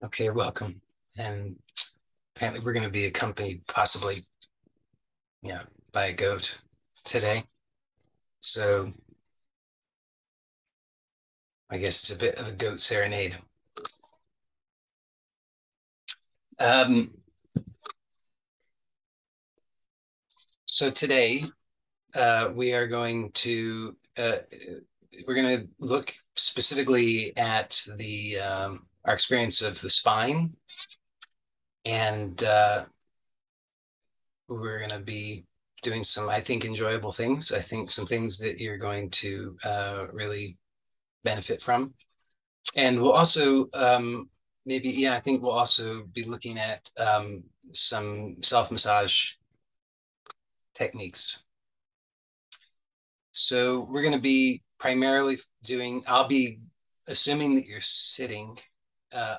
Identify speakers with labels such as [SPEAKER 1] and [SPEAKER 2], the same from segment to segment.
[SPEAKER 1] Okay, welcome. And apparently we're going to be accompanied possibly, yeah, by a goat today. So I guess it's a bit of a goat serenade. Um, so today we are going to we're going to look specifically at the our experience of the spine, and we're going to be doing some, I think, enjoyable things. I think some things that you're going to really benefit from. And we'll also maybe, yeah, I think we'll also be looking at some self-massage techniques. So we're going to be primarily doing, I'll be assuming that you're sitting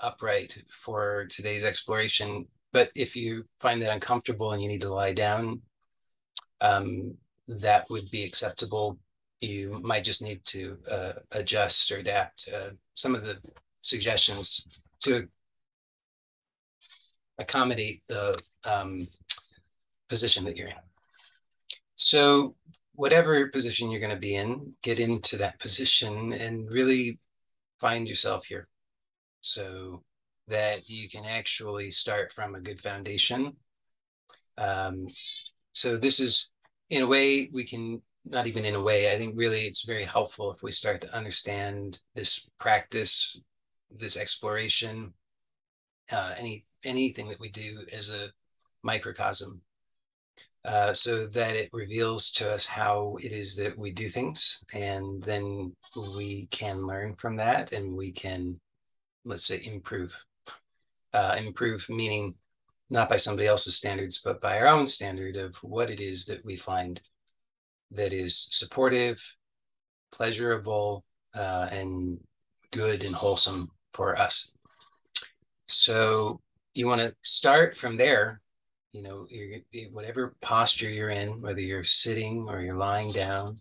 [SPEAKER 1] upright for today's exploration. But if you find that uncomfortable and you need to lie down, that would be acceptable. You might just need to adjust or adapt some of the suggestions to accommodate the position that you're in. So whatever position you're going to be in, get into that position and really find yourself here so that you can actually start from a good foundation. Um, so this is, in a way, we can, not even in a way, I think really it's very helpful if we start to understand this practice, this exploration, anything that we do as a microcosm, so that it reveals to us how it is that we do things, and then we can learn from that, and we can, let's say, improve. Improve meaning not by somebody else's standards, but by our own standard of what it is that we find that is supportive, pleasurable, and good and wholesome for us. So you want to start from there. You know, whatever posture you're in, whether you're sitting or you're lying down,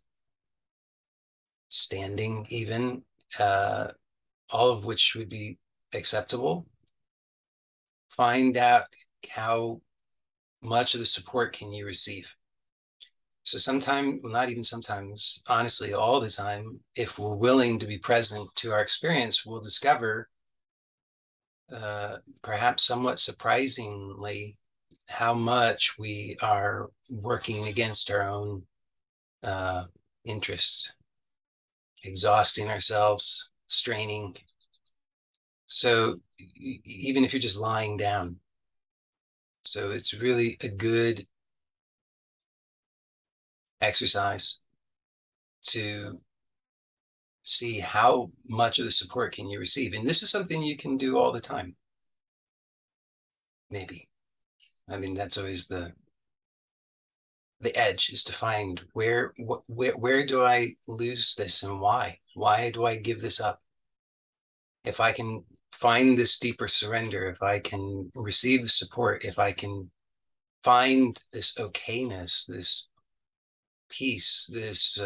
[SPEAKER 1] standing even, uh, all of which would be acceptable. Find out how much of the support can you receive. So sometimes, well, not even sometimes, honestly, all the time, if we're willing to be present to our experience, we'll discover, perhaps somewhat surprisingly, how much we are working against our own uh, interests, exhausting ourselves, straining. So even if you're just lying down, so it's really a good exercise to see how much of the support can you receive. And this is something you can do all the time, maybe. I mean, that's always the edge, is to find where do I lose this and why? Why do I give this up? If I can find this deeper surrender, if I can receive the support, if I can find this okayness, this peace, this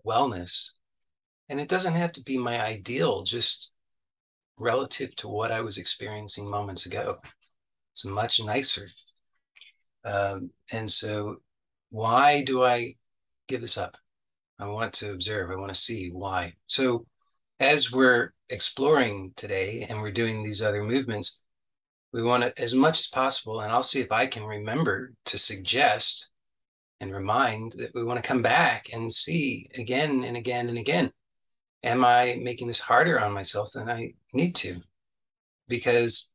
[SPEAKER 1] wellness, and it doesn't have to be my ideal, just relative to what I was experiencing moments ago. It's much nicer. And so, why do I give this up? I want to observe, I want to see why. So, as we're exploring today and we're doing these other movements, we want to, as much as possible, and I'll see if I can remember to suggest and remind that we want to come back and see again and again and again. Am I making this harder on myself than I need to? Because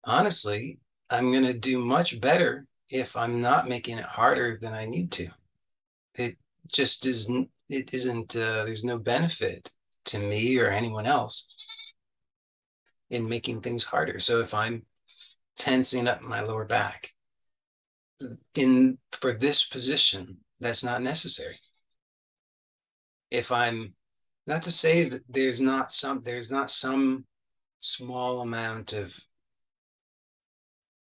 [SPEAKER 1] honestly, I'm going to do much better if I'm not making it harder than I need to. It just isn't, there's no benefit to me or anyone else in making things harder. So if I'm tensing up my lower back in for this position, that's not necessary. If I'm, not to say that there's not some small amount of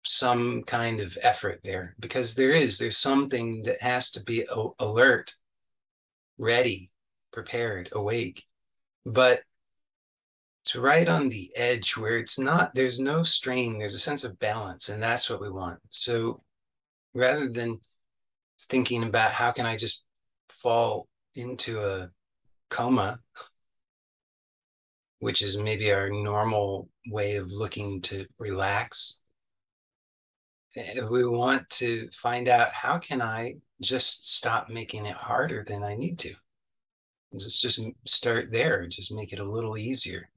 [SPEAKER 1] some kind of effort there, because there's something that has to be alert, ready, prepared, awake. But It's right on the edge where it's not, there's no strain, there's a sense of balance, and that's what we want. So rather than thinking about how can I just fall into a coma, which is maybe our normal way of looking to relax, we want to find out how can I just stop making it harder than I need to. Let's just start there, just make it a little easier.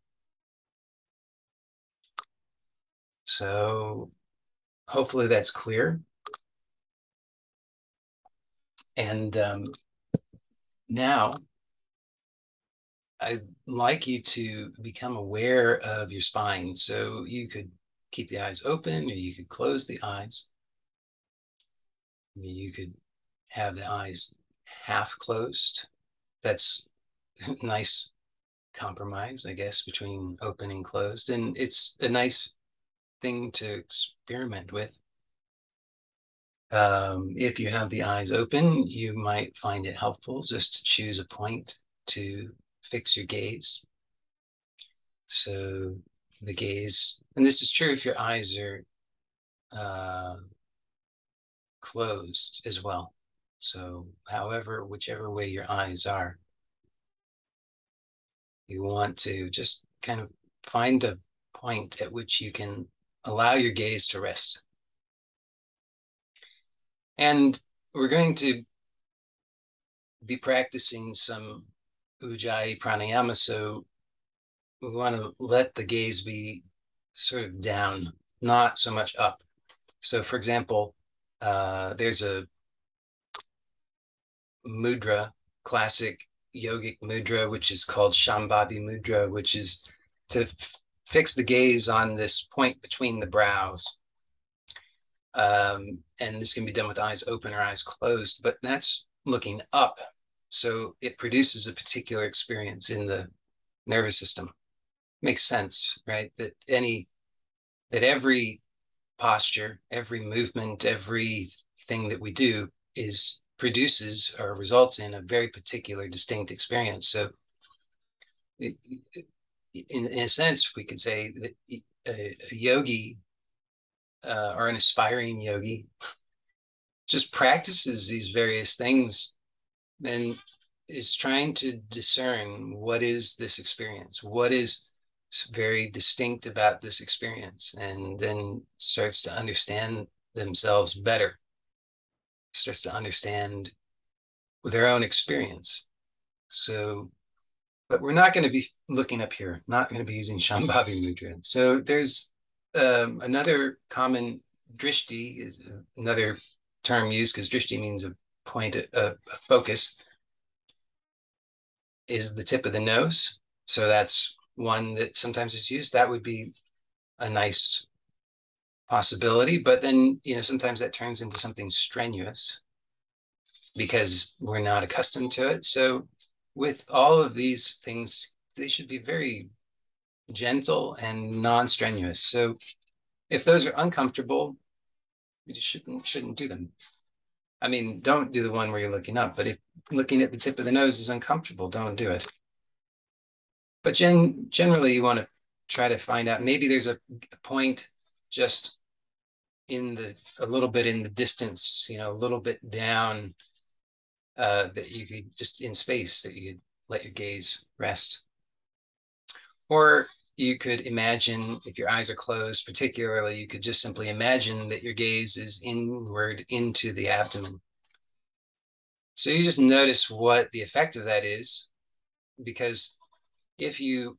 [SPEAKER 1] So hopefully that's clear. And now I'd like you to become aware of your spine. So you could keep the eyes open, or you could close the eyes. You could have the eyes half closed. That's a nice compromise, I guess, between open and closed. And it's a nice thing to experiment with. If you have the eyes open, you might find it helpful just to choose a point to fix your gaze. So the gaze, and this is true if your eyes are closed as well. So however, whichever way your eyes are, you want to just kind of find a point at which you can allow your gaze to rest. And we're going to be practicing some Ujai Pranayama. So we want to let the gaze be sort of down, not so much up. So for example, there's a mudra, classic yogic mudra, which is called Shambabi mudra, which is to fix the gaze on this point between the brows. And this can be done with eyes open or eyes closed, but that's looking up. So it produces a particular experience in the nervous system. Makes sense, right? That every posture, every movement, everything that we do produces or results in a very particular distinct experience. So in a sense, we could say that a yogi or an aspiring yogi just practices these various things and is trying to discern what is this experience, what is very distinct about this experience, and then starts to understand themselves better, starts to understand their own experience. So, but we're not going to be looking up here, not going to be using Shambhavi Mudra. So there's another common drishti is another term used because drishti means a point, a focus, is the tip of the nose. So that's one that sometimes is used. That would be a nice possibility, but then, sometimes that turns into something strenuous because we're not accustomed to it. So with all of these things, they should be very gentle and non-strenuous. So if those are uncomfortable, you shouldn't do them. I mean, don't do the one where you're looking up, but if looking at the tip of the nose is uncomfortable, don't do it. But generally, you want to try to find out, maybe there's a point just a little bit in the distance, a little bit down, that you could just in space that you could let your gaze rest. Or you could imagine, if your eyes are closed, particularly, you could just simply imagine that your gaze is inward into the abdomen. So you just notice what the effect of that is, because if you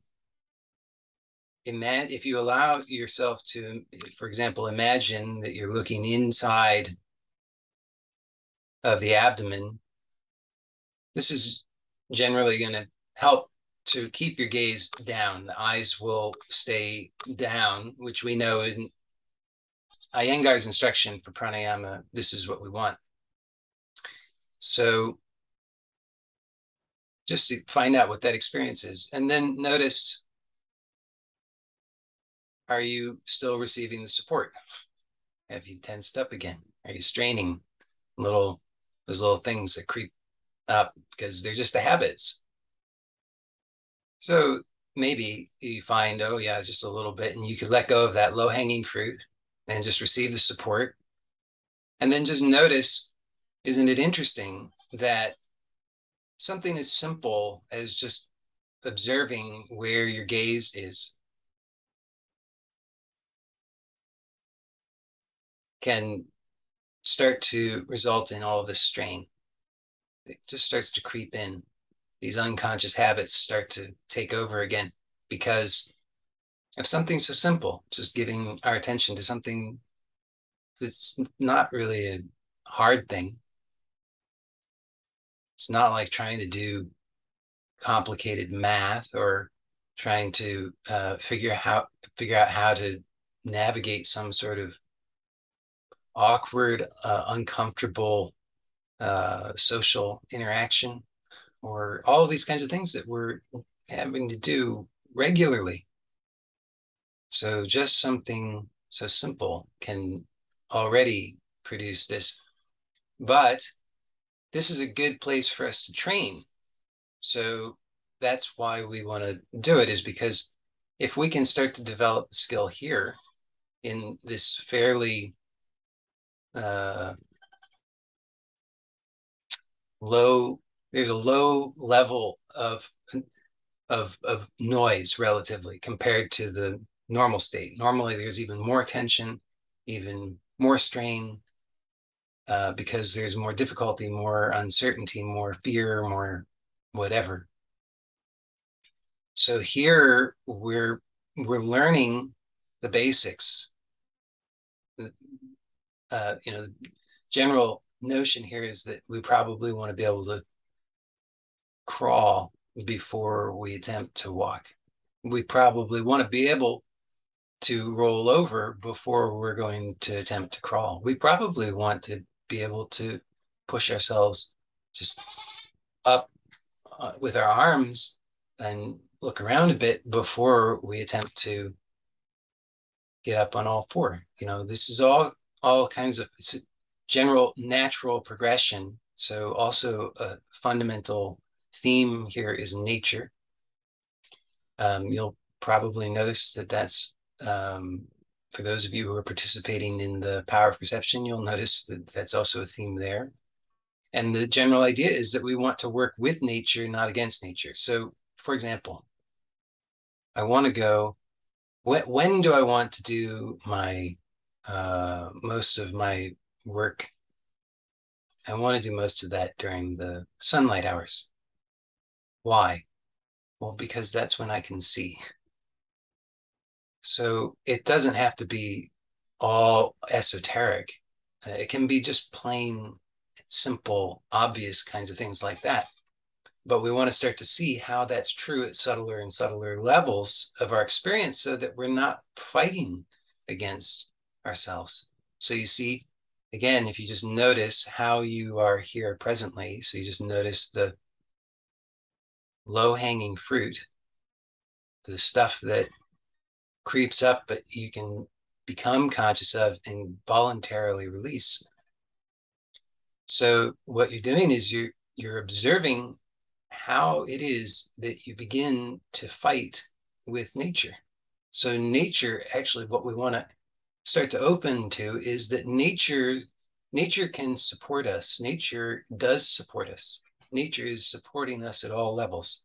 [SPEAKER 1] allow yourself to, for example, imagine that you're looking inside of the abdomen, this is generally going to help to keep your gaze down. The eyes will stay down, which we know in Iyengar's instruction for pranayama, this is what we want. So just to find out what that experience is, and then notice, are you still receiving the support? Have you tensed up again? Are you straining those little things that creep up because they're just the habits? So maybe you find, oh yeah, just a little bit, and you could let go of that low-hanging fruit and just receive the support. And then just notice, isn't it interesting that something as simple as just observing where your gaze is can start to result in all of this strain. It just starts to creep in. These unconscious habits start to take over again because of something so simple, just giving our attention to something that's not really a hard thing. It's not like trying to do complicated math or trying to figure out how to navigate some sort of awkward, uncomfortable social interaction, or all of these kinds of things that we're having to do regularly. So just something so simple can already produce this. But this is a good place for us to train. So that's why we want to do it, is because if we can start to develop the skill here in this fairly low, there's a low level of noise relatively compared to the normal state. Normally, there's even more tension, even more strain, because there's more difficulty, more uncertainty, more fear, more whatever. So here we're learning the basics. The general notion here is that we probably want to be able to crawl before we attempt to walk. We probably want to be able to roll over before we're going to attempt to crawl. We probably want to be able to push ourselves just up with our arms and look around a bit before we attempt to get up on all four. This is all kinds of, it's a general natural progression. So also a fundamental theme here is nature. You'll probably notice that that's for those of you who are participating in the power of perception, you'll notice that that's also a theme there. And the general idea is that we want to work with nature, not against nature. So, for example, I want to go, when do I want to do my most of my work? I want to do most of that during the sunlight hours. Why? Well, because that's when I can see. So it doesn't have to be all esoteric. It can be just plain, simple, obvious kinds of things like that. But we want to start to see how that's true at subtler and subtler levels of our experience so that we're not fighting against ourselves. So you see, again, if you just notice how you are here presently, so you just notice the low-hanging fruit, the stuff that creeps up, but you can become conscious of and voluntarily release. So what you're doing is you're observing how it is that you begin to fight with nature. So nature, actually, what we want to start to open to is that nature can support us. Nature does support us. Nature is supporting us at all levels.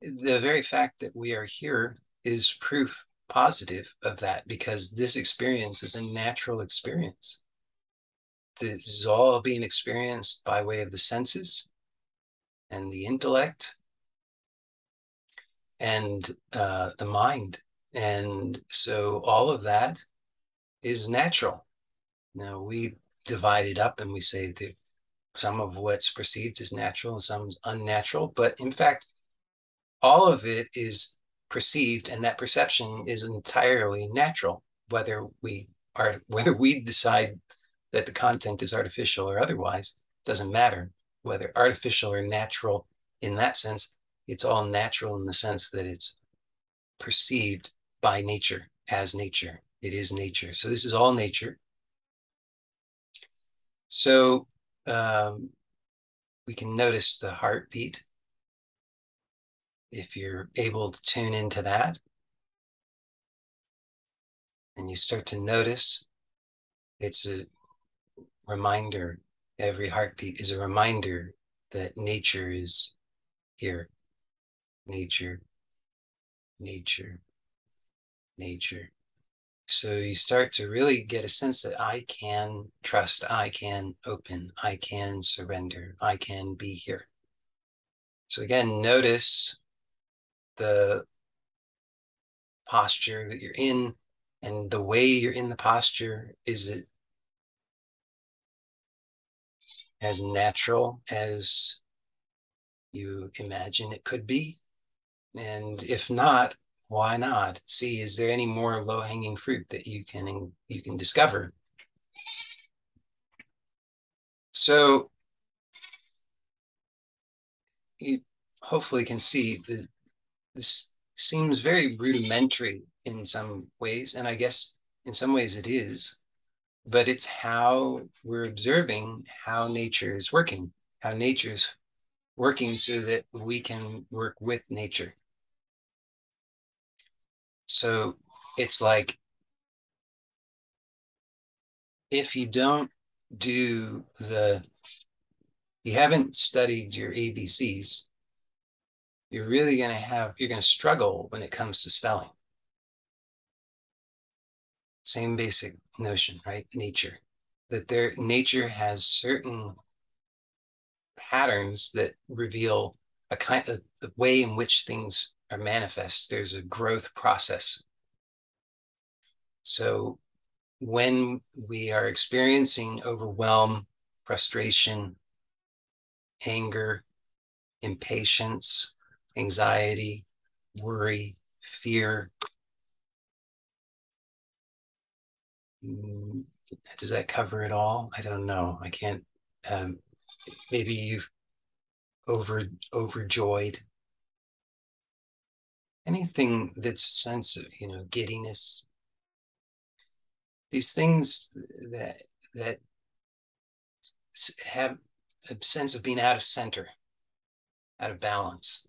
[SPEAKER 1] The very fact that we are here is proof positive of that, because this experience is a natural experience. This is all being experienced by way of the senses and the intellect and the mind. And so all of that is natural. Now we divide it up and we say that some of what's perceived is natural and some is unnatural, but in fact, all of it is perceived, and that perception is entirely natural, whether we decide that the content is artificial or otherwise. Doesn't matter whether artificial or natural. In that sense, it's all natural in the sense that it's perceived by nature as nature. It is nature. So this is all nature. So we can notice the heartbeat. if you're able to tune into that, and you start to notice, it's a reminder. Every heartbeat is a reminder that nature is here. Nature, nature, nature. So you start to really get a sense that I can trust, I can open, I can surrender, I can be here. So again, notice the posture that you're in and the way you're in the posture. Is it as natural as you imagine it could be? And if not, why not? See, is there any more low-hanging fruit that you can discover? So you hopefully can see that this seems very rudimentary in some ways, and I guess in some ways it is, but it's how we're observing how nature is working, how nature is working so that we can work with nature. So it's like if you don't do you haven't studied your ABCs, you're really going to you're going to struggle when it comes to spelling. Same basic notion, right? Nature. Nature has certain patterns that reveal a kind of the way in which things are manifest. There's a growth process. So when we are experiencing overwhelm, frustration, anger, impatience, anxiety, worry, fear, does that cover it all? I don't know. I can't. Um, Maybe you've overjoyed. Anything that's a sense of giddiness. These things that that have a sense of being out of center, out of balance.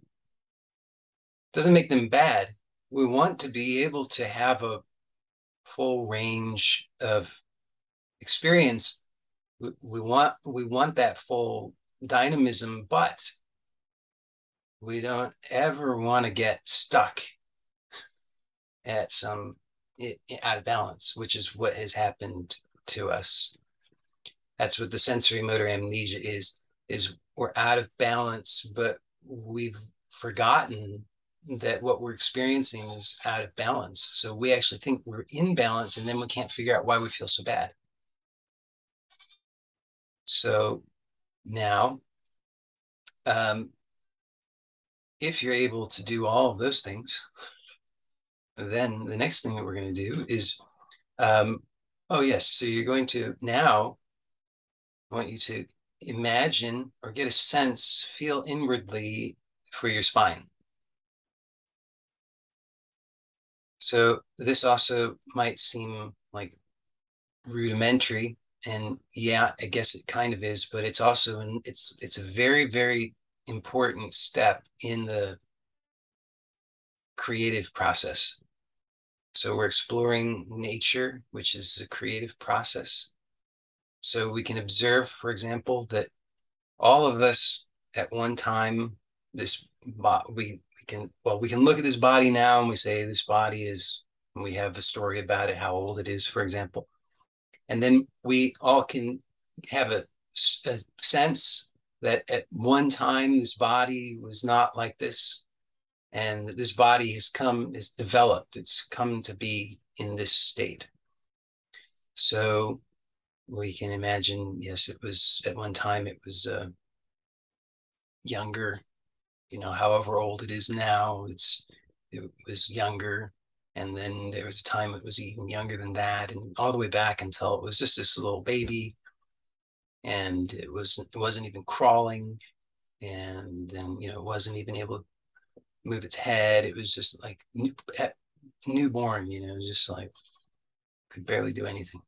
[SPEAKER 1] Doesn't make them bad. We want to be able to have a full range of experience. We want that full dynamism, but we don't ever want to get stuck at some out of balance, which is what has happened to us. That's what the sensory motor amnesia is we're out of balance, but we've forgotten that what we're experiencing is out of balance. So we actually think we're in balance, and then we can't figure out why we feel so bad. So now, if you're able to do all of those things, then the next thing that we're going to do is, oh yes, so you're going to now, I want you to imagine or get a sense, feel inwardly for your spine. So this also might seem like rudimentary, and yeah, I guess it kind of is, but it's also it's a very, very important step in the creative process. So we're exploring nature, which is a creative process. So we can observe, for example, that all of us at one time, this we can look at this body now and we say this body is, and we have a story about it, how old it is, for example. And then we all can have a sense that at one time this body was not like this, and that this body is developed, it's come to be in this state. So we can imagine, yes, it was at one time, it was younger, however old it is now, it was younger. And then there was a time it was even younger than that, and all the way back until it was just this little baby, and it wasn't even crawling, and then it wasn't even able to move its head. It was just like newborn, just like could barely do anything.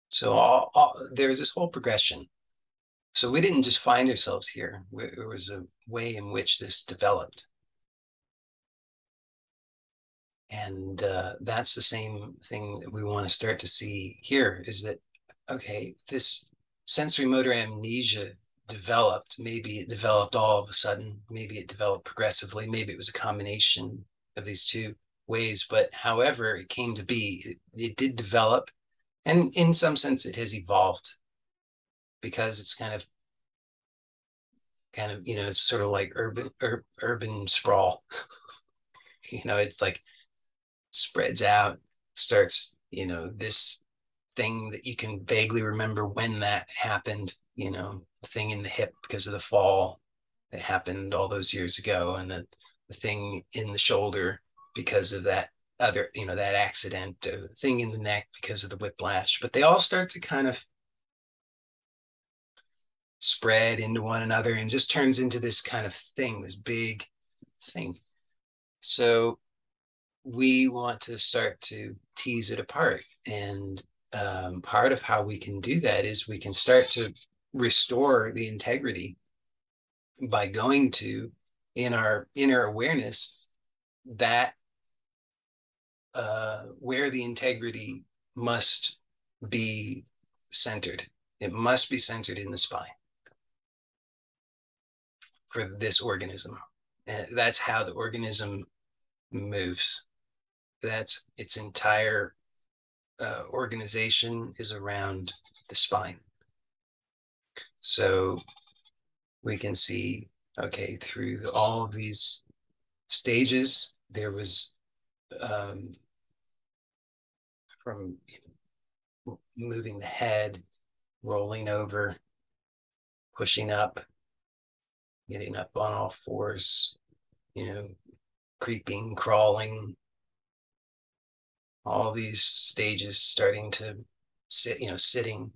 [SPEAKER 1] So there was this whole progression. So we didn't just find ourselves here. There was a way in which this developed. And that's the same thing that we want to start to see here, is that, okay, this sensory motor amnesia developed. Maybe it developed all of a sudden. Maybe it developed progressively. Maybe it was a combination of these two ways. But however it came to be, it did develop. And in some sense, it has evolved because it's kind of, it's sort of like urban sprawl. It's like spreads out, starts, this thing that you can vaguely remember when that happened, the thing in the hip because of the fall that happened all those years ago, and the thing in the shoulder because of that other, that accident, the thing in the neck because of the whiplash. But they all start to kind of spread into one another and just turns into this kind of thing, this big thing. So we want to start to tease it apart. And part of how we can do that is we can start to restore the integrity by going to, in our inner awareness, that where the integrity must be centered. It must be centered in the spine for this organism. And that's how the organism moves. That's its entire organization is around the spine. So we can see, okay, through all of these stages, there was from moving the head, rolling over, pushing up, getting up on all fours, creeping, crawling, all these stages starting to sit, sitting.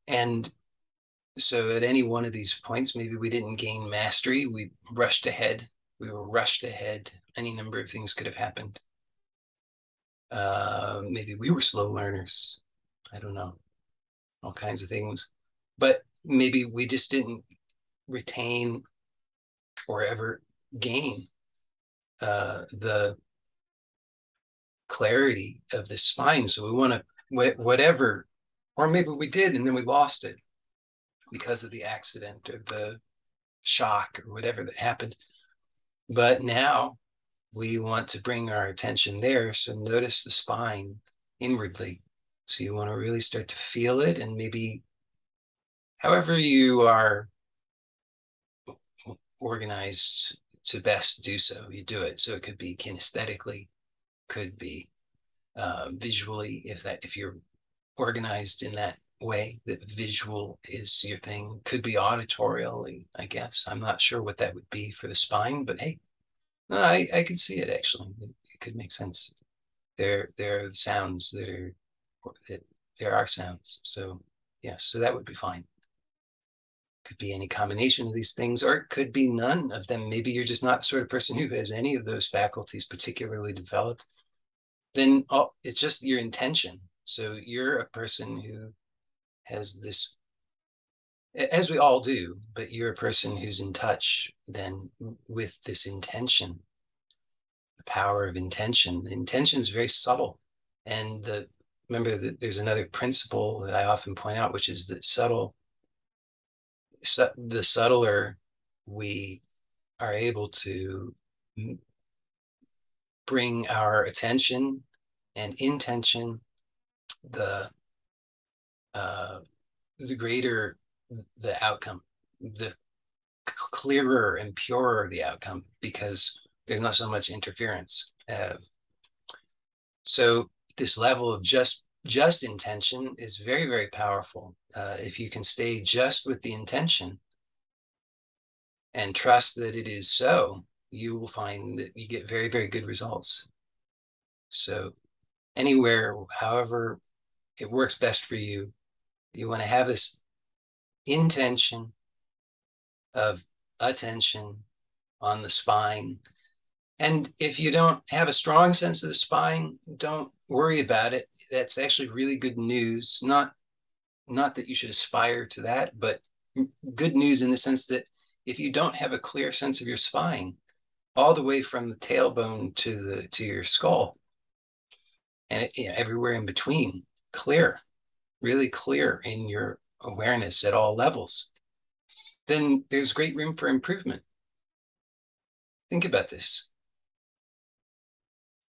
[SPEAKER 1] And so at any one of these points, maybe we didn't gain mastery. We rushed ahead. We were rushed ahead. Any number of things could have happened. Maybe we were slow learners. I don't know. All kinds of things. But maybe we just didn't retain or ever gain the clarity of the spine. So we want to, whatever, or maybe we did and then we lost it because of the accident or the shock or whatever that happened. But now we want to bring our attention there. So notice the spine inwardly. So you want to really start to feel it, and maybe however you are organized to best do so, you do it. So it could be kinesthetically, could be visually, if you're organized in that way, that visual is your thing. Could be auditorially, I guess. I'm not sure what that would be for the spine, but hey, no, I could see it actually. It could make sense. There are sounds that there are sounds. So yes, so that would be fine. Could be any combination of these things, or it could be none of them. Maybe you're just not the sort of person who has any of those faculties particularly developed. Then it's just your intention. So you're a person who has this, as we all do, but you're a person who's in touch then with this intention, the power of intention. Intention is very subtle. And remember that there's another principle that I often point out, which is that the subtler we are able to bring our attention and intention, the greater the outcome, the clearer and purer the outcome, because there's not so much interference. So this level of just intention is very, very powerful. If you can stay just with the intention and trust that it is so, you will find that you get very, very good results. So anywhere, however it works best for you, you want to have this intention of attention on the spine. And if you don't have a strong sense of the spine, don't worry about it. That's actually really good news. Not that you should aspire to that, but good news in the sense that if you don't have a clear sense of your spine, all the way from the tailbone to your skull, and everywhere in between, clear, really clear in your awareness at all levels, then there's great room for improvement. Think about this.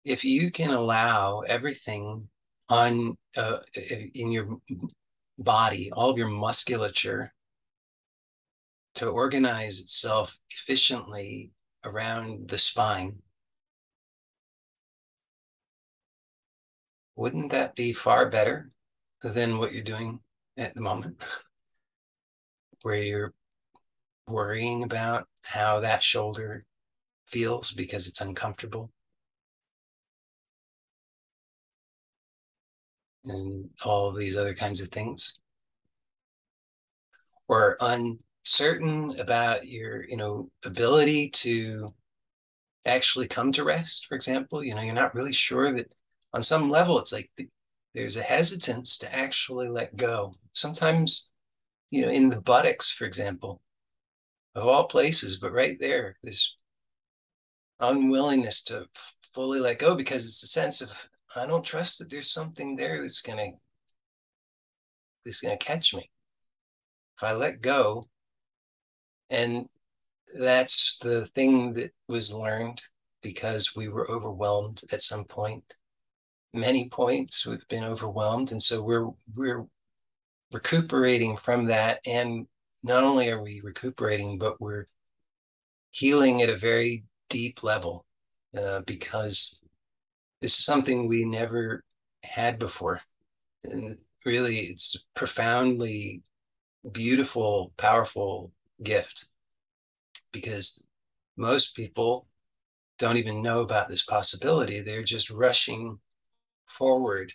[SPEAKER 1] If you can allow everything on in your body, all of your musculature, to organize itself efficiently around the spine, wouldn't that be far better than what you're doing at the moment, where you're worrying about how that shoulder feels because it's uncomfortable and all of these other kinds of things, or uncertain about your, ability to actually come to rest, for example. You're not really sure that on some level, it's like there's a hesitance to actually let go. Sometimes, in the buttocks, for example, of all places, but right there, this unwillingness to fully let go, because it's a sense of, I don't trust that there's something there that's gonna catch me if I let go. And that's the thing that was learned because we were overwhelmed at some point. Many points we've been overwhelmed, and so we're recuperating from that. And not only are we recuperating, but we're healing at a very deep level, because this is something we never had before. And really, it's a profoundly beautiful, powerful gift, because most people don't even know about this possibility. They're just rushing forward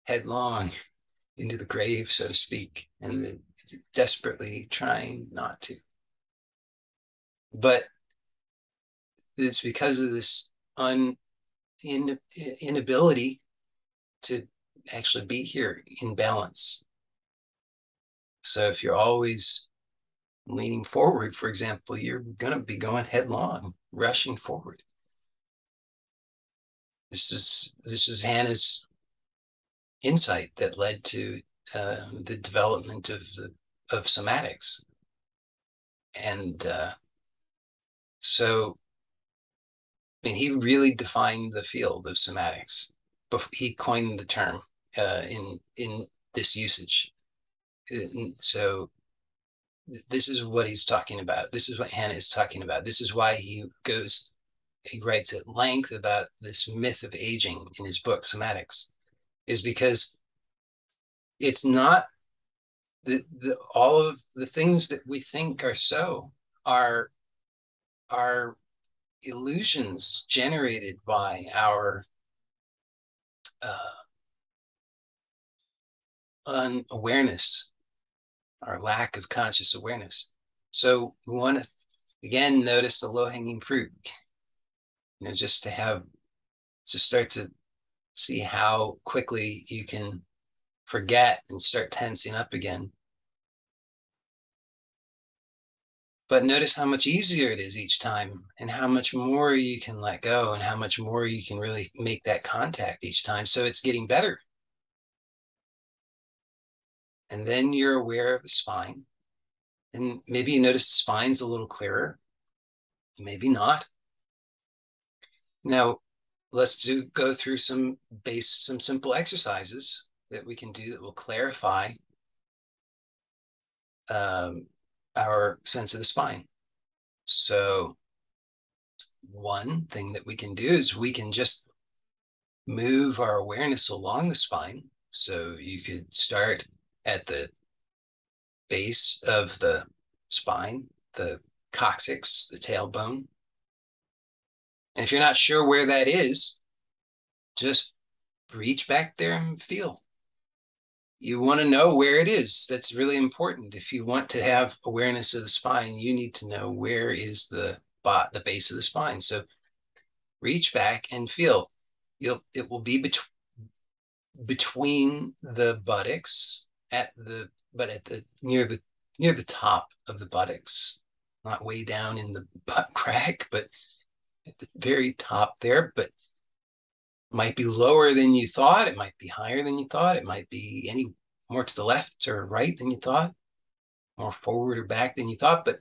[SPEAKER 1] headlong into the grave, so to speak, and desperately trying not to. But it's because of this inability to actually be here in balance. So if you're always leaning forward, for example, you're going to be going headlong, rushing forward. This is Hannah's insight that led to the development of somatics. And so, I mean, he really defined the field of somatics. He coined the term in this usage. And so this is what he's talking about. This is what Hannah is talking about. This is why he writes at length about this myth of aging in his book, Somatics, is because it's not all of the things that we think are so are illusions generated by our unawareness, our lack of conscious awareness. So we want to, again, notice the low-hanging fruit, just to start to see how quickly you can forget and start tensing up again. But notice how much easier it is each time, and how much more you can let go, and how much more you can really make that contact each time. So it's getting better. And then you're aware of the spine. And maybe you notice the spine's a little clearer, maybe not. Now, let's go through some simple exercises that we can do that will clarify our sense of the spine. So one thing that we can do is we can just move our awareness along the spine. So you could start at the base of the spine, the coccyx, the tailbone. And if you're not sure where that is, just reach back there and feel. You want to know where it is. That's really important. If you want to have awareness of the spine, you need to know where is the base of the spine. So reach back and feel. It will be between the buttocks near the top of the buttocks, not way down in the butt crack, but at the very top there, but might be lower than you thought. It might be higher than you thought. It might be any more to the left or right than you thought, more forward or back than you thought, but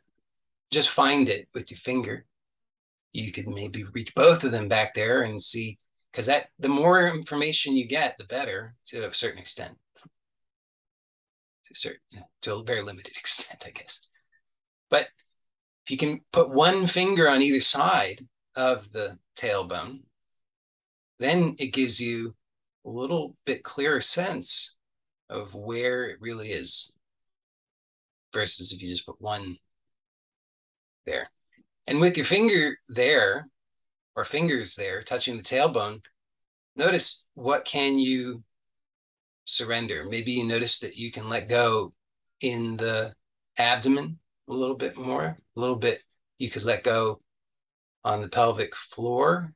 [SPEAKER 1] just find it with your finger. You could maybe reach both of them back there and see, because that the more information you get, the better to a certain extent, to a very limited extent, I guess. But if you can put one finger on either side of the tailbone, then it gives you a little bit clearer sense of where it really is versus if you just put one there. And with your finger there or fingers there touching the tailbone, notice what can you surrender. Maybe you notice that you can let go in the abdomen a little bit more, a little bit. You could let go on the pelvic floor.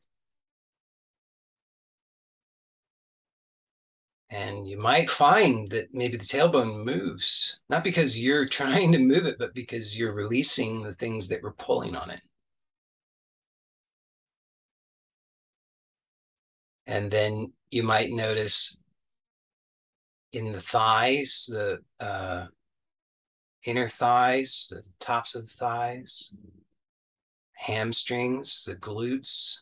[SPEAKER 1] And you might find that maybe the tailbone moves, not because you're trying to move it, but because you're releasing the things that were pulling on it. And then you might notice in the thighs, the inner thighs, the tops of the thighs, hamstrings, the glutes,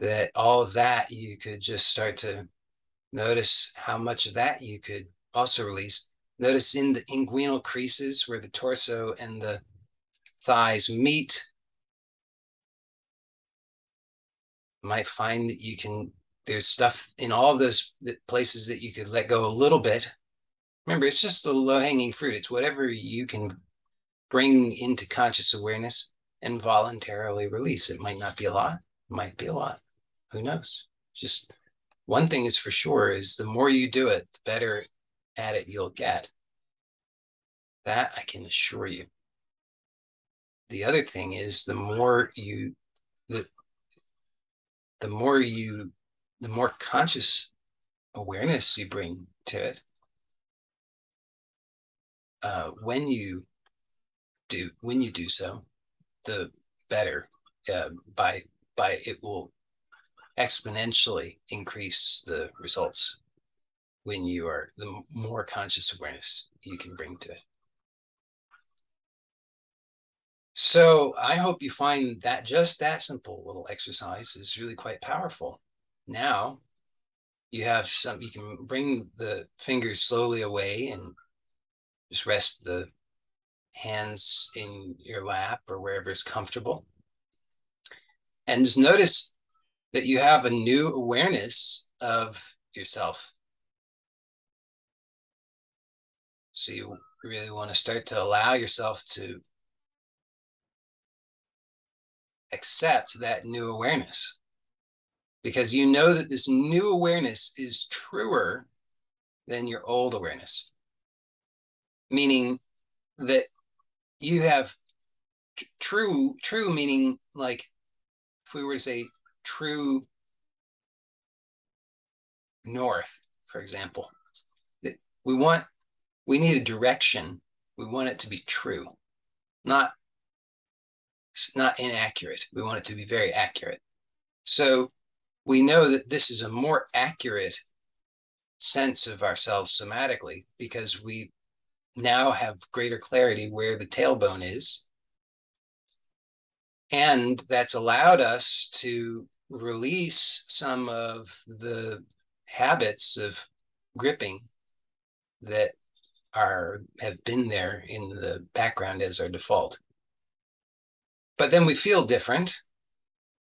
[SPEAKER 1] that all of that you could just start to notice how much of that you could also release. Notice in the inguinal creases where the torso and the thighs meet, you might find that you can, there's stuff in all of those places that you could let go a little bit. Remember, it's just the low-hanging fruit. It's whatever you can bring into conscious awareness and voluntarily release. It might not be a lot, it might be a lot. Who knows? Just one thing is for sure is the more you do it, the better at it you'll get. That I can assure you. The other thing is the more conscious awareness you bring to it, when you do so, the better. By it will exponentially increase the results when you are, the more conscious awareness you can bring to it. So I hope you find that just that simple little exercise is really quite powerful. Now you have some, you can bring the fingers slowly away and just rest the hands in your lap or wherever is comfortable. And just notice that you have a new awareness of yourself. So you really want to start to allow yourself to accept that new awareness, because you know that this new awareness is truer than your old awareness, meaning that you have true meaning, like if we were to say true north, for example, that we need a direction. We want it to be true, not inaccurate. We want it to be very accurate. So we know that this is a more accurate sense of ourselves somatically because we now have greater clarity where the tailbone is. And that's allowed us to release some of the habits of gripping that have been there in the background as our default. But then we feel different,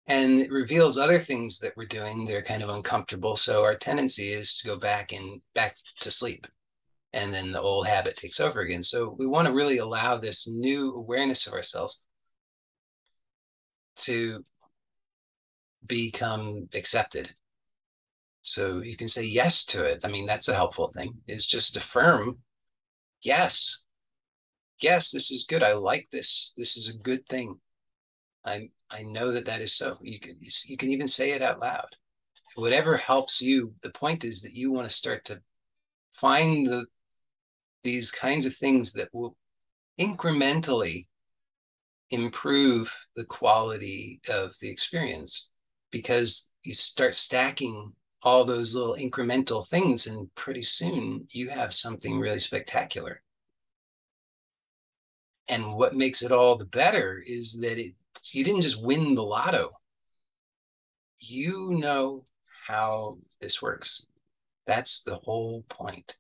[SPEAKER 1] and it reveals other things that we're doing that are kind of uncomfortable. So our tendency is to go back to sleep, and then the old habit takes over again. So we want to really allow this new awareness of ourselves to become accepted. So you can say yes to it. I mean, that's a helpful thing, is just affirm, yes, this is good. I like this. This is a good thing. I know that is so. You can even say it out loud. Whatever helps you. The point is that you want to start to find these kinds of things that will incrementally improve the quality of the experience, because you start stacking all those little incremental things, and pretty soon you have something really spectacular. And what makes it all the better is that you didn't just win the lotto. You know how this works. That's the whole point.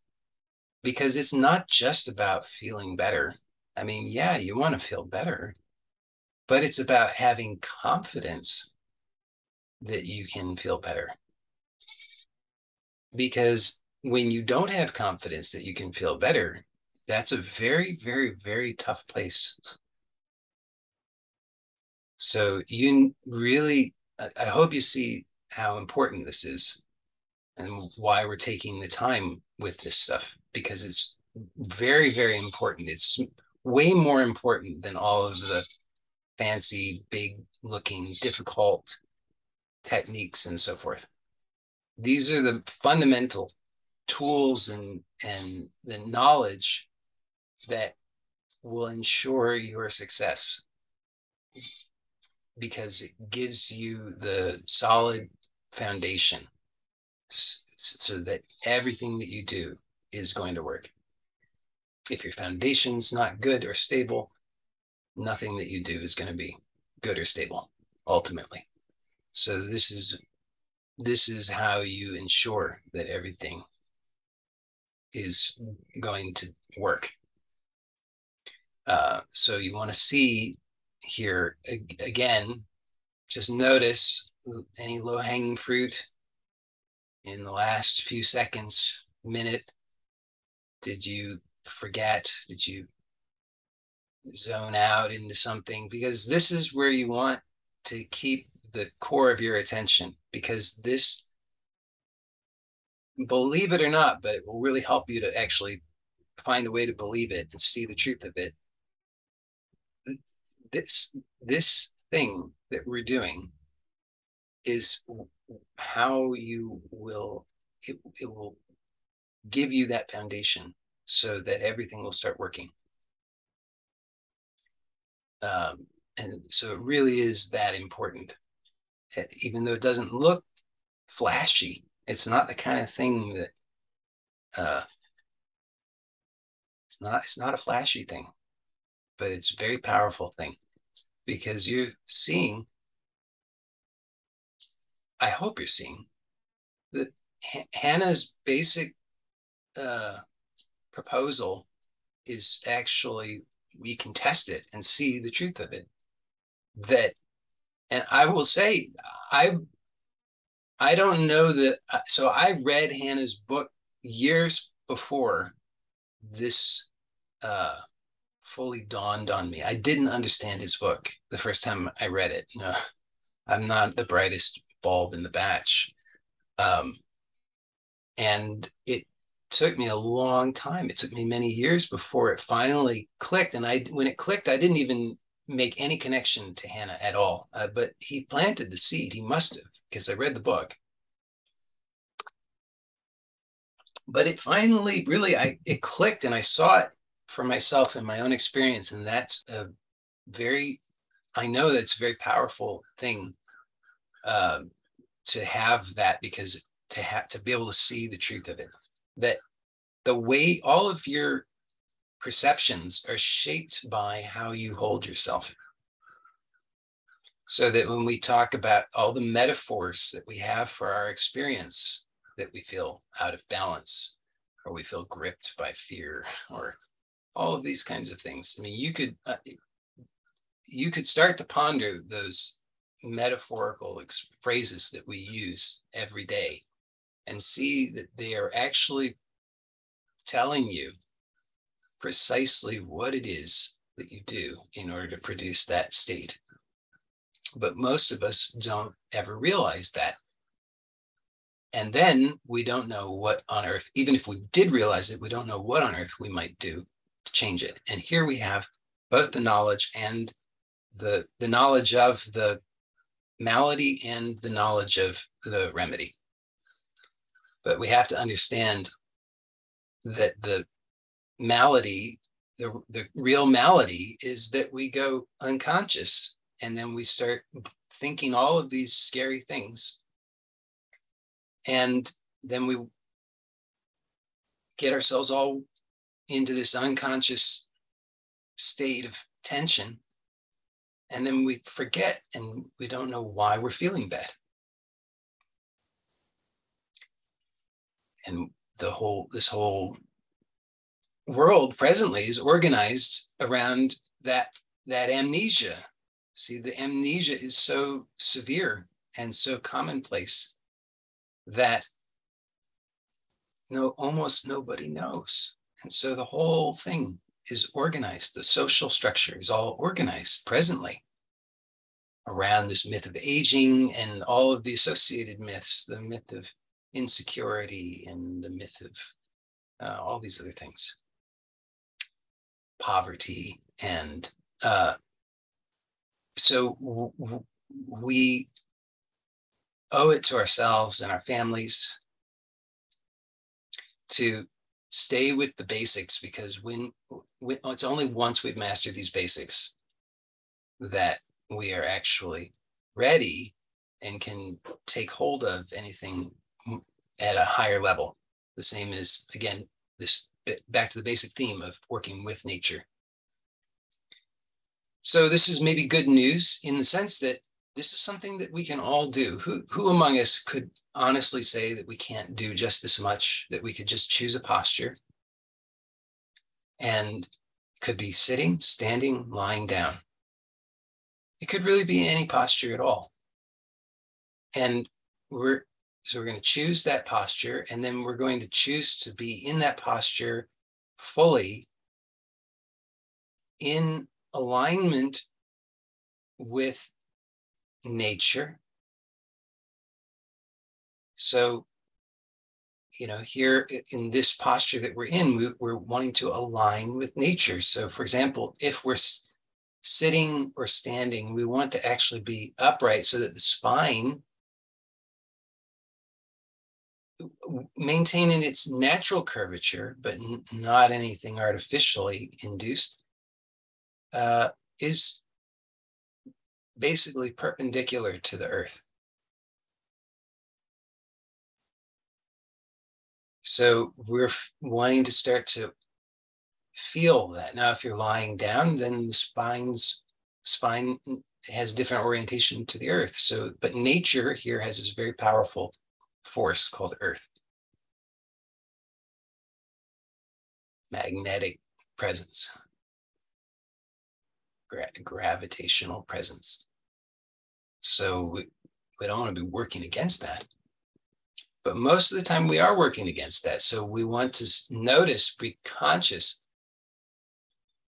[SPEAKER 1] Because it's not just about feeling better. I mean, yeah, you want to feel better, but it's about having confidence that you can feel better. Because when you don't have confidence that you can feel better, that's a very, very, very tough place. So you really, I hope you see how important this is and why we're taking the time with this stuff, because it's very, very important. It's way more important than all of the fancy, big looking, difficult techniques and so forth. These are the fundamental tools and the knowledge that will ensure your success, because it gives you the solid foundation so that everything that you do is going to work. If your foundation's not good or stable, nothing that you do is going to be good or stable ultimately. So this is how you ensure that everything is going to work. So you want to see here again, just notice any low-hanging fruit in the last few seconds, minute. Did you forget? Did you zone out into something? Because this is where you want to keep the core of your attention, because this, believe it or not, but it will really help you to actually find a way to believe it and see the truth of it. This thing that we're doing is how you will, it will give you that foundation so that everything will start working. And so it really is that important. Even though it doesn't look flashy, it's not the kind of thing that it's not a flashy thing, but it's a very powerful thing, because you're seeing, I hope you're seeing, that Hannah's basic proposal is actually, we can test it and see the truth of it. That, and I will say, I don't know that. So I read Hannah's book years before this fully dawned on me. I didn't understand his book the first time I read it. No, I'm not the brightest bulb in the batch. And it took me a long time. It took me many years before it finally clicked. And when it clicked, I didn't even make any connection to Hannah at all. But he planted the seed. He must have, because I read the book. But it finally really, it clicked, and I saw it for myself in my own experience. And that's a very, I know that's a very powerful thing to have that, because to be able to see the truth of it, that the way all of your perceptions are shaped by how you hold yourself. So that when we talk about all the metaphors that we have for our experience, that we feel out of balance, or we feel gripped by fear, or all of these kinds of things. I mean, you could start to ponder those metaphorical phrases that we use every day, and see that they are actually telling you precisely what it is that you do in order to produce that state. But most of us don't ever realize that. And then we don't know what on earth, even if we did realize it, we don't know what on earth we might do to change it. And here we have both the knowledge and the knowledge of the malady and the knowledge of the remedy. But we have to understand that the malady the real malady is that we go unconscious, and then we start thinking all of these scary things. And then we get ourselves all into this unconscious state of tension. And then we forget, and we don't know why we're feeling bad. And this whole world presently is organized around that amnesia. See, the amnesia is so severe and so commonplace that almost nobody knows. And so the whole thing is organized. The social structure is all organized presently around this myth of aging and all of the associated myths, the myth of insecurity and the myth of all these other things, poverty. And so we owe it to ourselves and our families to stay with the basics, because when it's only once we've mastered these basics that we are actually ready and can take hold of anything at a higher level. The same as, again, this back to the basic theme of working with nature. So this is maybe good news in the sense that this is something that we can all do. Who among us could honestly say that we can't do just this much, that we could just choose a posture, and it could be sitting, standing, lying down. It could really be any posture at all. And we're going to choose that posture, and then we're going to choose to be in that posture fully in alignment with nature. So, here in this posture that we're in, we're wanting to align with nature. So, for example, if we're sitting or standing, we want to actually be upright so that the spine maintaining its natural curvature, but not anything artificially induced, is basically perpendicular to the earth. So we're wanting to start to feel that. Now, if you're lying down, then the spine has different orientation to the earth. So, but nature here has this very powerful force called earth. Magnetic presence. Gravitational presence. So we don't want to be working against that. But most of the time we are working against that. So we want to notice, be conscious.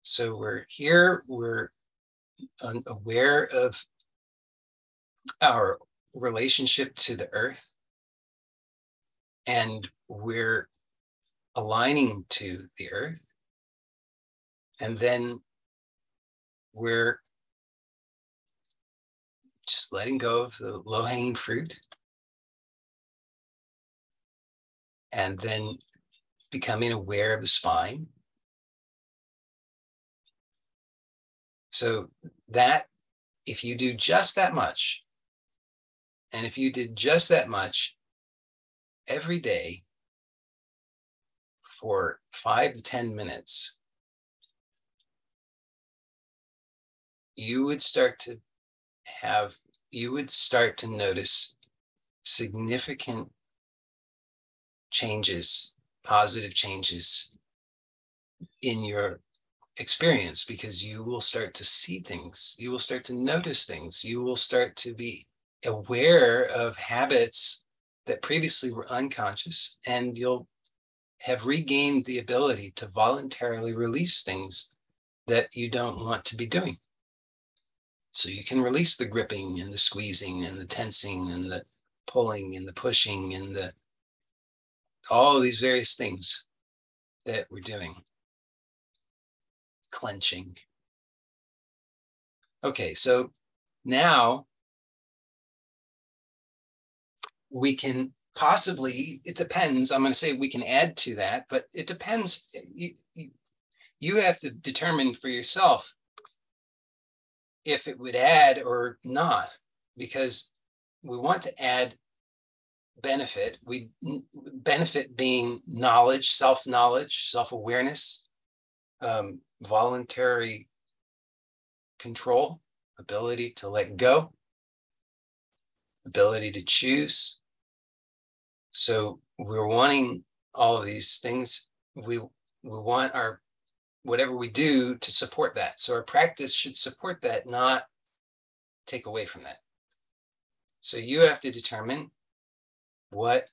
[SPEAKER 1] So we're here, we're aware of our relationship to the earth, and we're aligning to the earth. And then we're just letting go of the low-hanging fruit, and then becoming aware of the spine. So that, if you do just that much, and if you did just that much every day for 5 to 10 minutes, you would start to notice significant changes, positive changes in your experience, because you will start to see things, you will start to notice things, you will start to be aware of habits that previously were unconscious, and you'll have regained the ability to voluntarily release things that you don't want to be doing. So you can release the gripping and the squeezing and the tensing and the pulling and the pushing and all of these various things that we're doing. Clenching. Okay, so now we can possibly, it depends, I'm going to say we can add to that, but it depends. you have to determine for yourself if it would add or not, because we want to add benefit. Benefit being knowledge, self-knowledge, self-awareness, voluntary control, ability to let go, ability to choose. So we're wanting all of these things. We want our whatever we do to support that. So our practice should support that, not take away from that. So you have to determine what,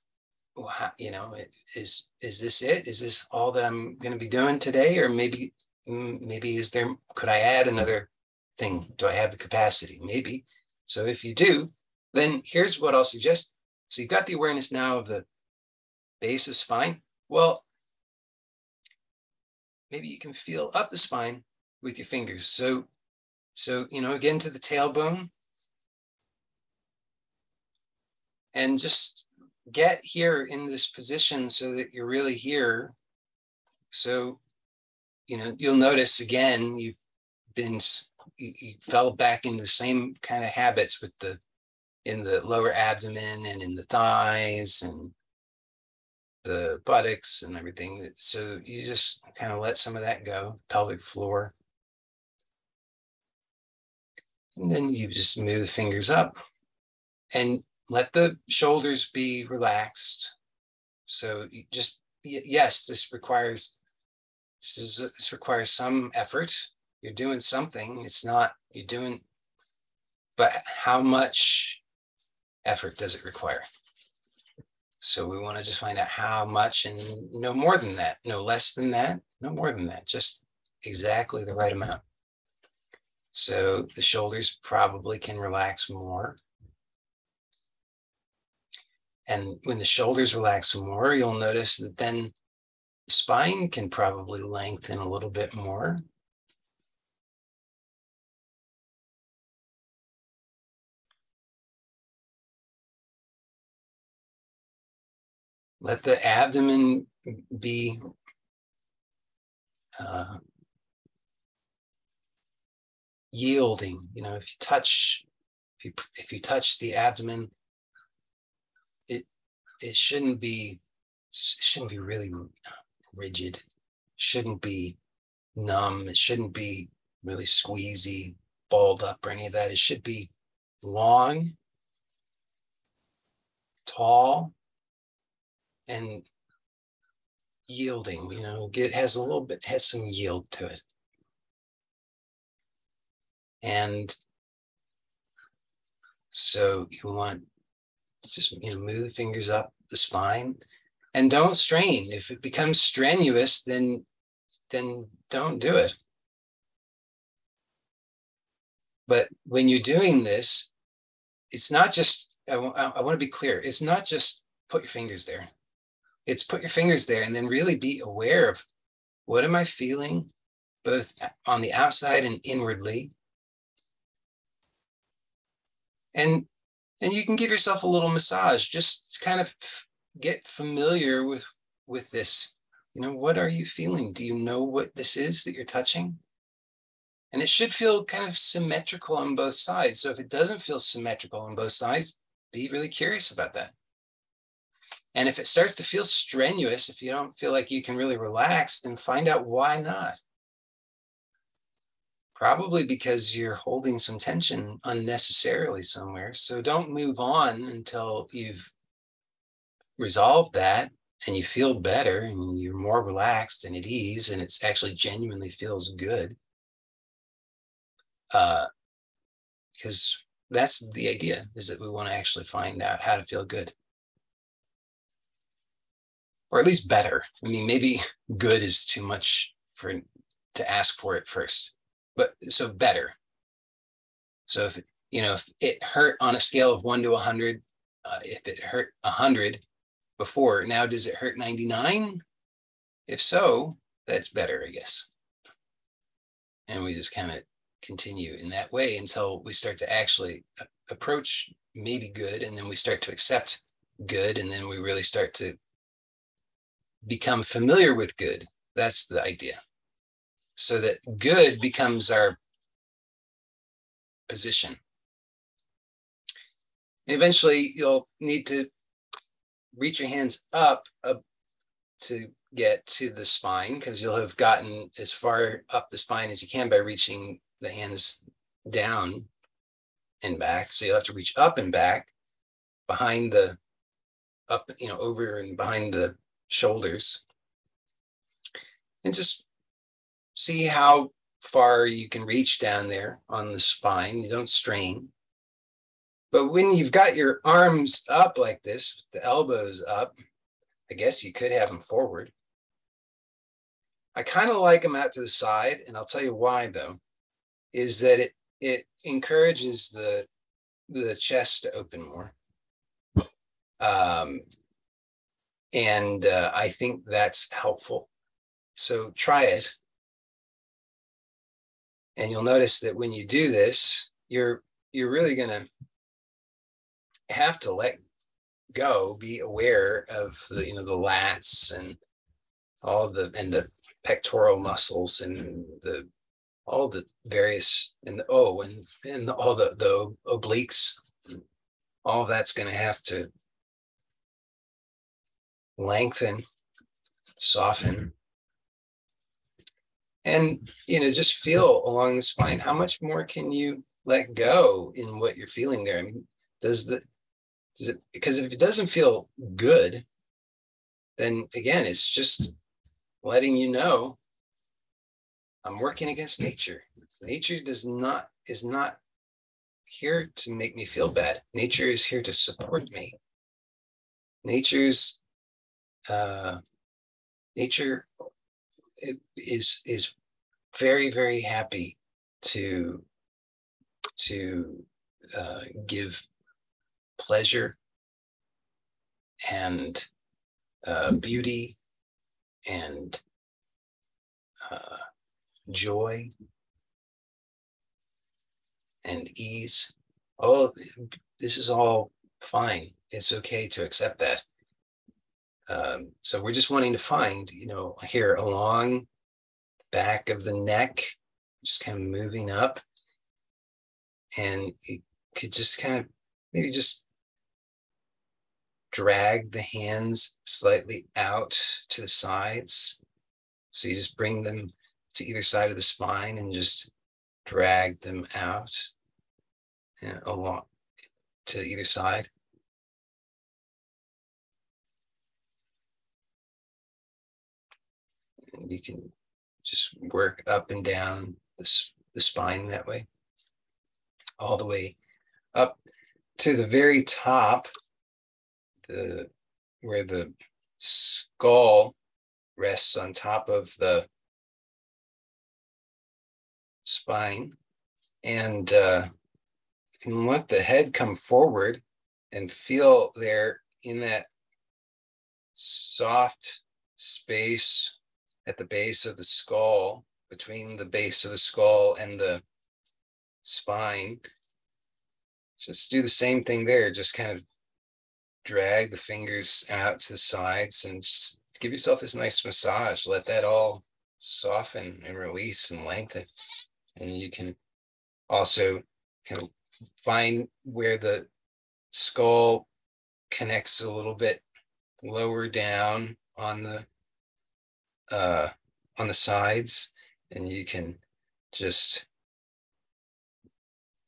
[SPEAKER 1] is this it? Is this all that I'm going to be doing today? Or maybe could I add another thing? Do I have the capacity? Maybe. So if you do, then here's what I'll suggest. So you've got the awareness now of the base of spine. Well, maybe you can feel up the spine with your fingers. So again, to the tailbone, and just get here in this position so that you're really here. So, you'll notice again, you fell back into the same kind of habits in the lower abdomen and in the thighs and the buttocks and everything. So you just kind of let some of that go, pelvic floor. And then you just move the fingers up and let the shoulders be relaxed. So you just, yes, this requires some effort. You're doing something. It's not, you're doing, but how much effort does it require? So we want to just find out how much, and no more than that, no less than that, no more than that, just exactly the right amount. So the shoulders probably can relax more. And when the shoulders relax more, you'll notice that then the spine can probably lengthen a little bit more. Let the abdomen be yielding. If you touch the abdomen, it shouldn't be really rigid. It shouldn't be numb. It shouldn't be really squeezy, balled up, or any of that. It should be long, tall, and yielding. It has some yield to it. And so you want to just move the fingers up the spine, and don't strain. If it becomes strenuous, then don't do it. But when you're doing this, it's not just, I want to be clear, it's not just put your fingers there. It's put your fingers there and then really be aware of, what am I feeling, both on the outside and inwardly? And you can give yourself a little massage, just to kind of get familiar with this. What are you feeling? Do you know what this is that you're touching? And it should feel kind of symmetrical on both sides. So if it doesn't feel symmetrical on both sides, be really curious about that. And if it starts to feel strenuous, if you don't feel like you can really relax, then find out why not. Probably because you're holding some tension unnecessarily somewhere. So don't move on until you've resolved that and you feel better and you're more relaxed and at ease, and it's actually genuinely feels good. Because that's the idea, is that we want to actually find out how to feel good. Or at least better. I mean, maybe good is too much to ask for it first. But so better. So if it hurt on a scale of 1 to 100, if it hurt 100 before, now does it hurt 99? If so, that's better, I guess. And we just kind of continue in that way until we start to actually approach maybe good, and then we start to accept good, and then we really start to become familiar with good. That's the idea. so that good becomes our position. And eventually you'll need to reach your hands up to get to the spine, because you'll have gotten as far up the spine as you can by reaching the hands down and back. So you'll have to reach up and back behind the up, over and behind the shoulders, and just see how far you can reach down there on the spine. You don't strain. But when you've got your arms up like this, the elbows up, I guess you could have them forward. I kind of like them out to the side, and I'll tell you why though, is that it encourages the chest to open more. And I think that's helpful. So try it. And you'll notice that when you do this, you're really going to have to let go, be aware of the lats and all the pectoral muscles and all the various and all the obliques. All that's going to have to lengthen, soften, and just feel along the spine. How much more can you let go in what you're feeling there? I mean, does it, because if it doesn't feel good, then again, it's just letting you know I'm working against nature. Nature is not here to make me feel bad. Nature is here to support me. Nature is very, very happy to give pleasure and beauty and joy and ease. Oh, this is all fine. It's okay to accept that. So we're just wanting to find, here along the back of the neck, just kind of moving up, and you could just kind of maybe just drag the hands slightly out to the sides. So you just bring them to either side of the spine and just drag them out along to either side. And you can just work up and down the spine that way, all the way up to the very top, where the skull rests on top of the spine, and you can let the head come forward and feel there in that soft space at the base of the skull, between the base of the skull and the spine. Just do the same thing there. Just kind of drag the fingers out to the sides and just give yourself this nice massage. Let that all soften and release and lengthen. And you can also kind of find where the skull connects a little bit lower down on the sides, and you can just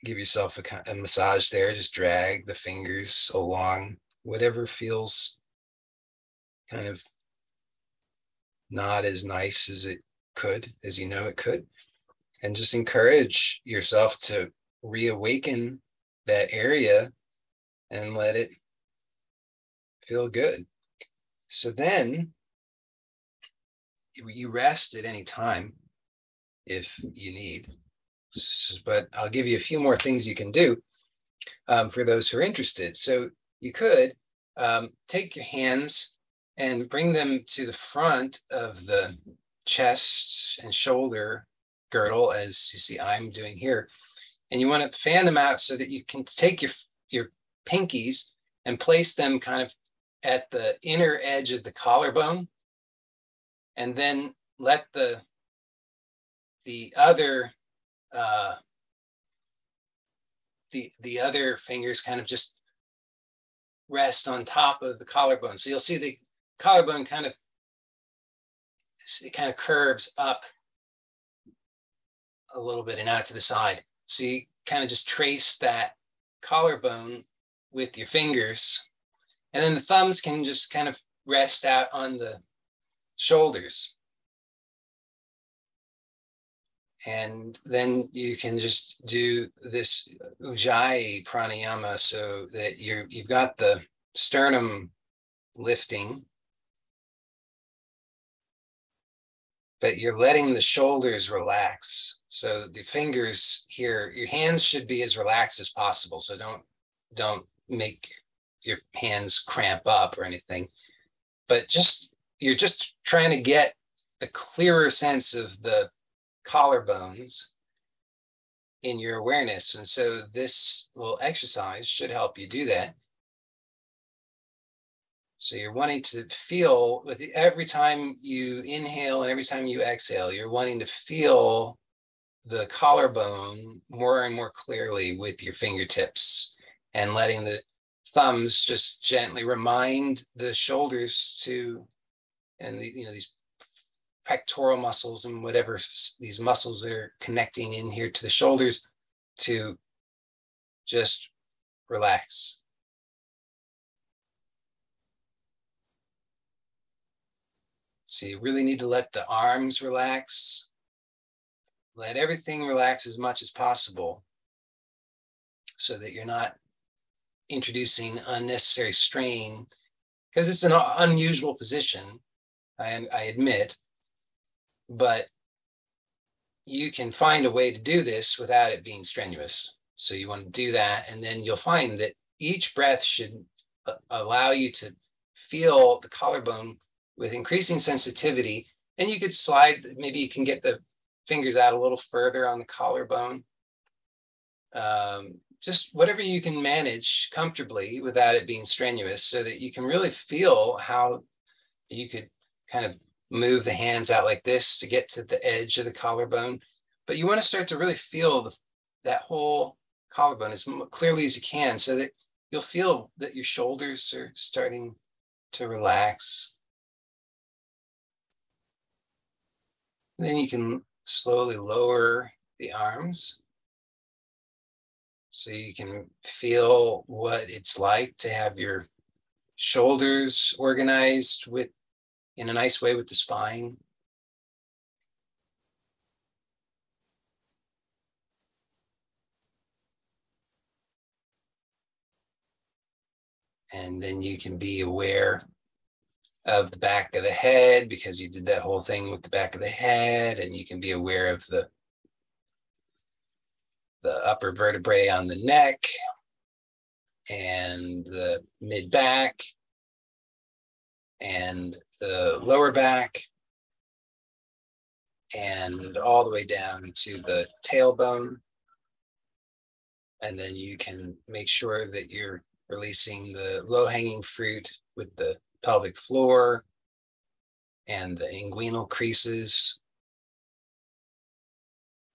[SPEAKER 1] give yourself a massage there. Just drag the fingers along whatever feels kind of not as nice as it could, as it could, and just encourage yourself to reawaken that area and let it feel good. So then you rest at any time if you need, but I'll give you a few more things you can do for those who are interested. So you could take your hands and bring them to the front of the chest and shoulder girdle, as you see I'm doing here. And you want to fan them out so that you can take your pinkies and place them kind of at the inner edge of the collarbone, and then let the the other the other fingers kind of just rest on top of the collarbone. So you'll see the collarbone kind of curves up a little bit and out to the side. So you kind of just trace that collarbone with your fingers, and then the thumbs can just kind of rest out on the shoulders. And then you can just do this Ujai pranayama so that you've got the sternum lifting, but you're letting the shoulders relax. So the fingers here, your hands should be as relaxed as possible. So don't make your hands cramp up or anything, but you're just trying to get a clearer sense of the collarbones in your awareness. And so this little exercise should help you do that. So you're wanting to feel with every time you inhale and every time you exhale, you're wanting to feel the collarbone more and more clearly with your fingertips, and letting the thumbs just gently remind the shoulders to, and these pectoral muscles and whatever, these muscles that are connecting in here to the shoulders, to just relax. So you really need to let the arms relax. Let everything relax as much as possible so that you're not introducing unnecessary strain, because it's an unusual position, I admit, but you can find a way to do this without it being strenuous. So you want to do that, and then you'll find that each breath should allow you to feel the collarbone with increasing sensitivity. And you could slide, maybe you can get the fingers out a little further on the collarbone. Just whatever you can manage comfortably without it being strenuous, so that you can really feel how you could kind of move the hands out like this to get to the edge of the collarbone. But you want to start to really feel that whole collarbone as clearly as you can, so that you'll feel that your shoulders are starting to relax. And then you can slowly lower the arms, so you can feel what it's like to have your shoulders organized in a nice way with the spine. And then you can be aware of the back of the head, because you did that whole thing with the back of the head, and you can be aware of the upper vertebrae on the neck and the mid back and the lower back, and all the way down to the tailbone. And then you can make sure that you're releasing the low-hanging fruit with the pelvic floor and the inguinal creases,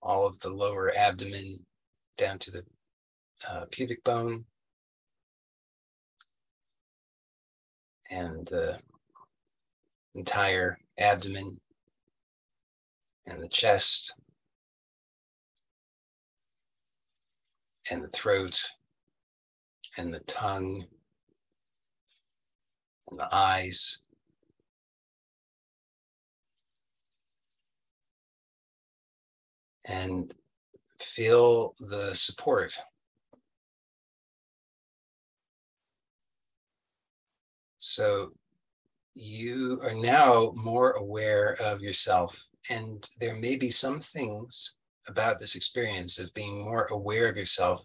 [SPEAKER 1] all of the lower abdomen down to the pubic bone, and the entire abdomen and the chest and the throat and the tongue and the eyes. And feel the support. So you are now more aware of yourself, and there may be some things about this experience of being more aware of yourself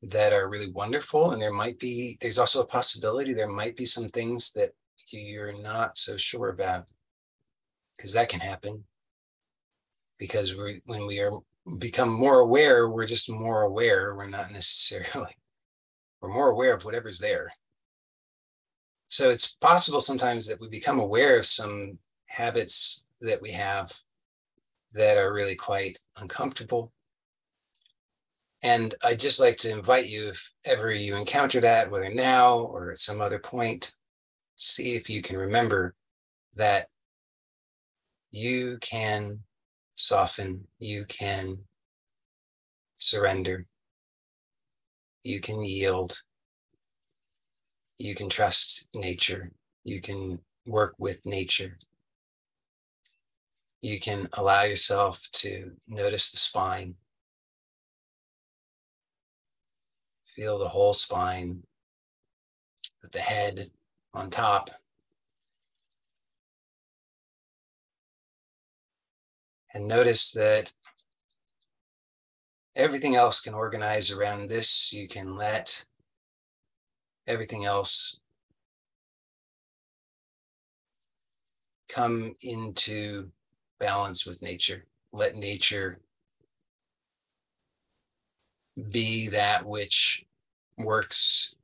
[SPEAKER 1] that are really wonderful. And there's also a possibility there might be some things that you're not so sure about, because that can happen. Because when we become more aware, we're just more aware. We're not necessarily, we're more aware of whatever's there. So it's possible sometimes that we become aware of some habits that we have that are really quite uncomfortable. And I'd just like to invite you, if ever you encounter that, whether now or at some other point, see if you can remember that you can soften, you can surrender, you can yield, you can trust nature, you can work with nature. You can allow yourself to notice the spine. Feel the whole spine with the head on top. And notice that everything else can organize around this. You can let everything else come into balance with nature. Let nature be that which works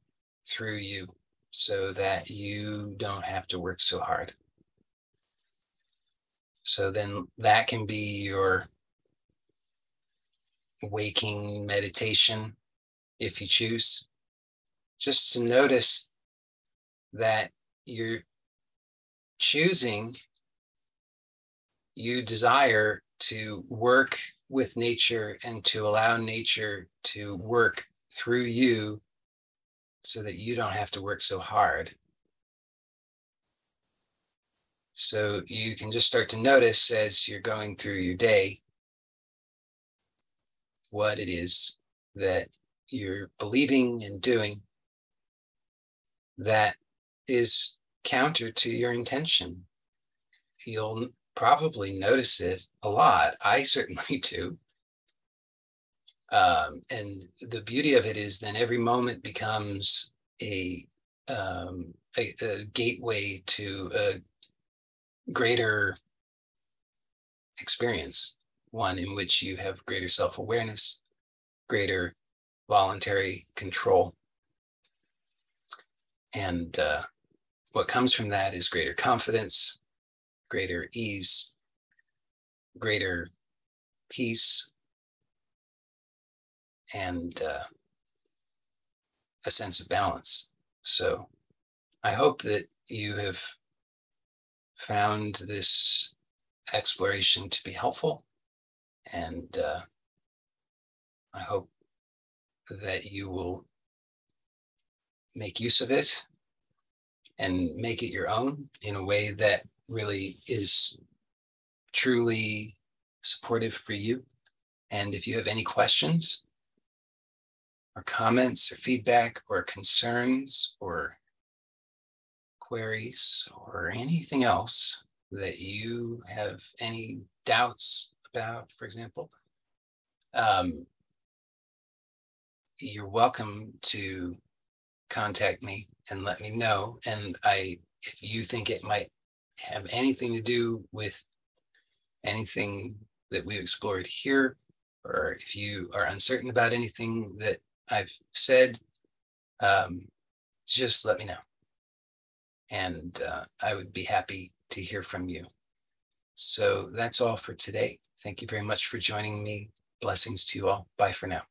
[SPEAKER 1] through you so that you don't have to work so hard. So then that can be your waking meditation if you choose. Just to notice that you're choosing, you desire to work with nature and to allow nature to work through you so that you don't have to work so hard. So you can just start to notice as you're going through your day what it is that you're believing and doing that is counter to your intention. You'll probably notice it a lot. I certainly do. And the beauty of it is then every moment becomes a gateway to a greater experience, one in which you have greater self-awareness, greater voluntary control. And what comes from that is greater confidence, greater ease, greater peace, and a sense of balance. So I hope that you have found this exploration to be helpful, and I hope that you will make use of it and make it your own in a way that really is truly supportive for you. And if you have any questions or comments or feedback or concerns or queries or anything else that you have any doubts about, for example, you're welcome to contact me and let me know. And if you think it might have anything to do with anything that we've explored here, or if you are uncertain about anything that I've said, just let me know. And I would be happy to hear from you. So that's all for today. Thank you very much for joining me. Blessings to you all. Bye for now.